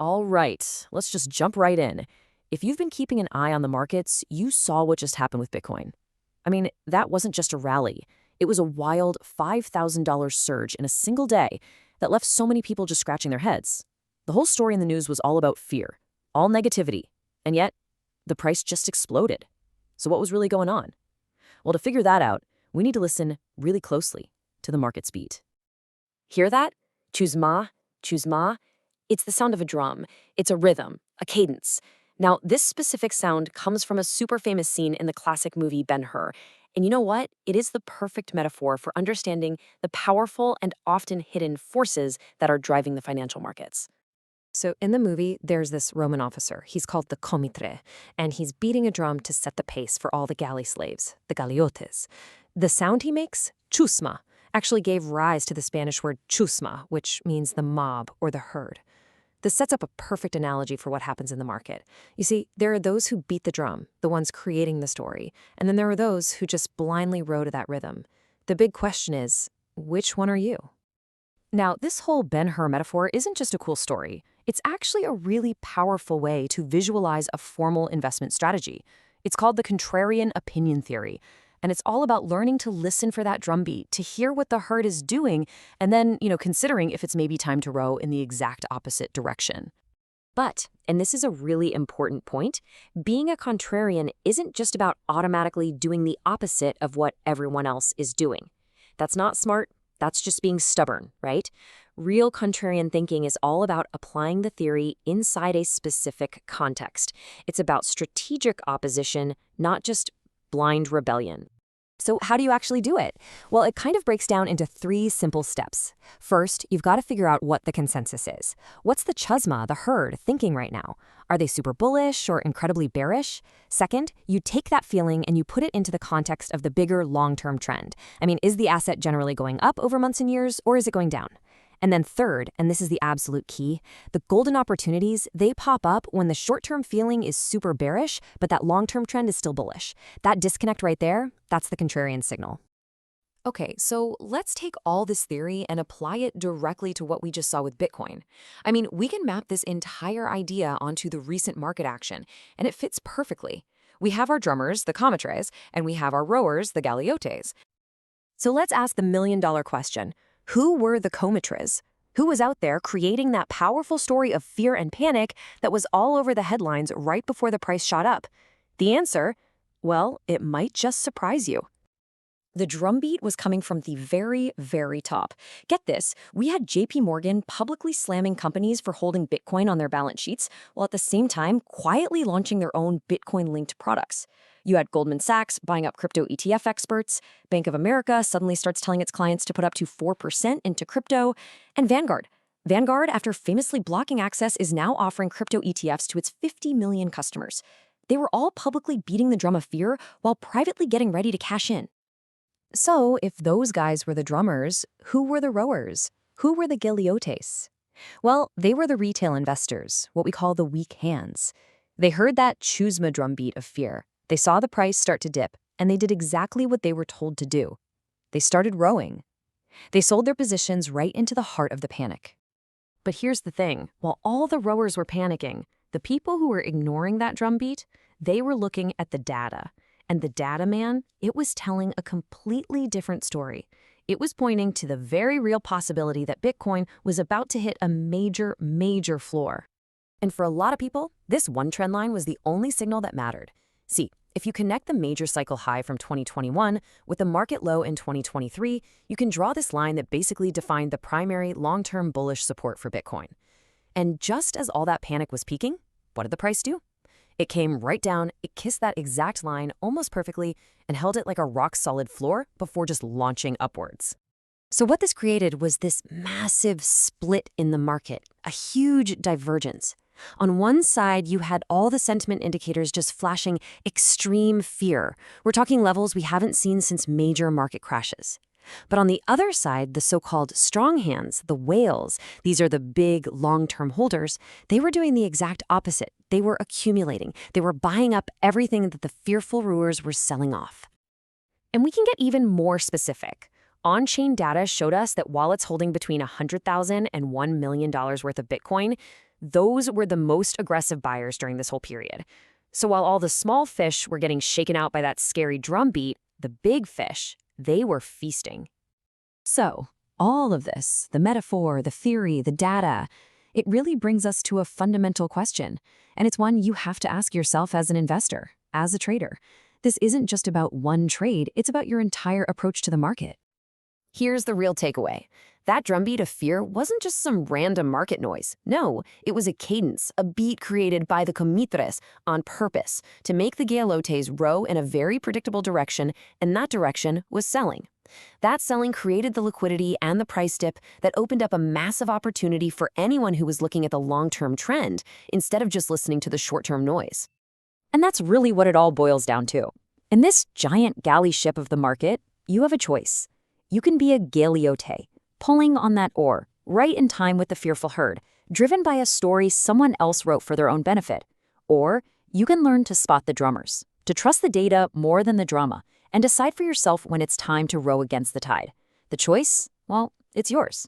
All right, let's just jump right in. If you've been keeping an eye on the markets, you saw what just happened with Bitcoin. I mean, that wasn't just a rally. It was a wild $5,000 surge in a single day that left so many people just scratching their heads. The whole story in the news was all about fear, all negativity, and yet the price just exploded. So what was really going on? Well, to figure that out, we need to listen really closely to the market's beat. Hear that? Chuzma, chuzma. It's the sound of a drum. It's a rhythm, a cadence. Now, this specific sound comes from a super famous scene in the classic movie Ben-Hur. And you know what? It is the perfect metaphor for understanding the powerful and often hidden forces that are driving the financial markets. So in the movie, there's this Roman officer. He's called the comitre, and he's beating a drum to set the pace for all the galley slaves, the galiotes. The sound he makes, chusma, actually gave rise to the Spanish word chusma, which means the mob or the herd. This sets up a perfect analogy for what happens in the market. You see, there are those who beat the drum, the ones creating the story, and then there are those who just blindly row to that rhythm. The big question is, which one are you? Now, this whole Ben-Hur metaphor isn't just a cool story. It's actually a really powerful way to visualize a formal investment strategy. It's called the Contrarian opinion theory, and it's all about learning to listen for that drumbeat, to hear what the herd is doing, and then, considering if it's maybe time to row in the exact opposite direction. But, and this is a really important point, being a contrarian isn't just about automatically doing the opposite of what everyone else is doing. That's not smart. That's just being stubborn, right? Real contrarian thinking is all about applying the theory inside a specific context. It's about strategic opposition, not just blind rebellion. So how do you actually do it? Well, it kind of breaks down into 3 simple steps. First, you've got to figure out what the consensus is. What's the chuzma, the herd, thinking right now? Are they super bullish or incredibly bearish? Second, you take that feeling and you put it into the context of the bigger long-term trend. I mean, is the asset generally going up over months and years, or is it going down? And then third, and this is the absolute key, the golden opportunities, they pop up when the short-term feeling is super bearish, but that long-term trend is still bullish. That disconnect right there, that's the contrarian signal. Okay, so let's take all this theory and apply it directly to what we just saw with Bitcoin. I mean, we can map this entire idea onto the recent market action, and it fits perfectly. We have our drummers, the comitres, and we have our rowers, the galiotes. So let's ask the million-dollar question. Who were the comitres? Who was out there creating that powerful story of fear and panic that was all over the headlines right before the price shot up? The answer? Well, it might just surprise you. The drumbeat was coming from the very, very top. Get this, we had JP Morgan publicly slamming companies for holding Bitcoin on their balance sheets, while at the same time quietly launching their own Bitcoin-linked products. You had Goldman Sachs buying up crypto ETF experts, Bank of America suddenly starts telling its clients to put up to 4% into crypto, and Vanguard. Vanguard, after famously blocking access, is now offering crypto ETFs to its 50 million customers. They were all publicly beating the drum of fear while privately getting ready to cash in. So, if those guys were the drummers, who were the rowers? Who were the galiotes? Well, they were the retail investors, what we call the weak hands. They heard that chusma drumbeat of fear. They saw the price start to dip, and they did exactly what they were told to do. They started rowing. They sold their positions right into the heart of the panic. But here's the thing. While all the rowers were panicking, the people who were ignoring that drumbeat, they were looking at the data. And the data, man, it was telling a completely different story. It was pointing to the very real possibility that Bitcoin was about to hit a major, major floor. And for a lot of people, this one trend line was the only signal that mattered. See, if you connect the major cycle high from 2021 with the market low in 2023, you can draw this line that basically defined the primary long-term bullish support for Bitcoin. And just as all that panic was peaking, what did the price do? It came right down, it kissed that exact line almost perfectly, and held it like a rock-solid floor before just launching upwards. So what this created was this massive split in the market, a huge divergence. On one side, you had all the sentiment indicators just flashing extreme fear. We're talking levels we haven't seen since major market crashes. But on the other side, the so-called strong hands, the whales, these are the big long-term holders, they were doing the exact opposite. They were accumulating. They were buying up everything that the fearful rowers were selling off. And we can get even more specific. On-chain data showed us that wallets holding between $100,000 and $1 million worth of Bitcoin, Those were the most aggressive buyers during this whole period. So while all the small fish were getting shaken out by that scary drumbeat, the big fish, they were feasting. So, all of this, the metaphor, the theory, the data, it really brings us to a fundamental question. And it's one you have to ask yourself as an investor, as a trader. This isn't just about one trade, it's about your entire approach to the market. Here's the real takeaway. That drumbeat of fear wasn't just some random market noise. No, it was a cadence, a beat created by the comitres on purpose to make the galeotes row in a very predictable direction, and that direction was selling. That selling created the liquidity and the price dip that opened up a massive opportunity for anyone who was looking at the long-term trend instead of just listening to the short-term noise. And that's really what it all boils down to. In this giant galley ship of the market, you have a choice. You can be a galeote, pulling on that oar, right in time with the fearful herd, driven by a story someone else wrote for their own benefit. Or you can learn to spot the drummers, to trust the data more than the drama, and decide for yourself when it's time to row against the tide. The choice, well, it's yours.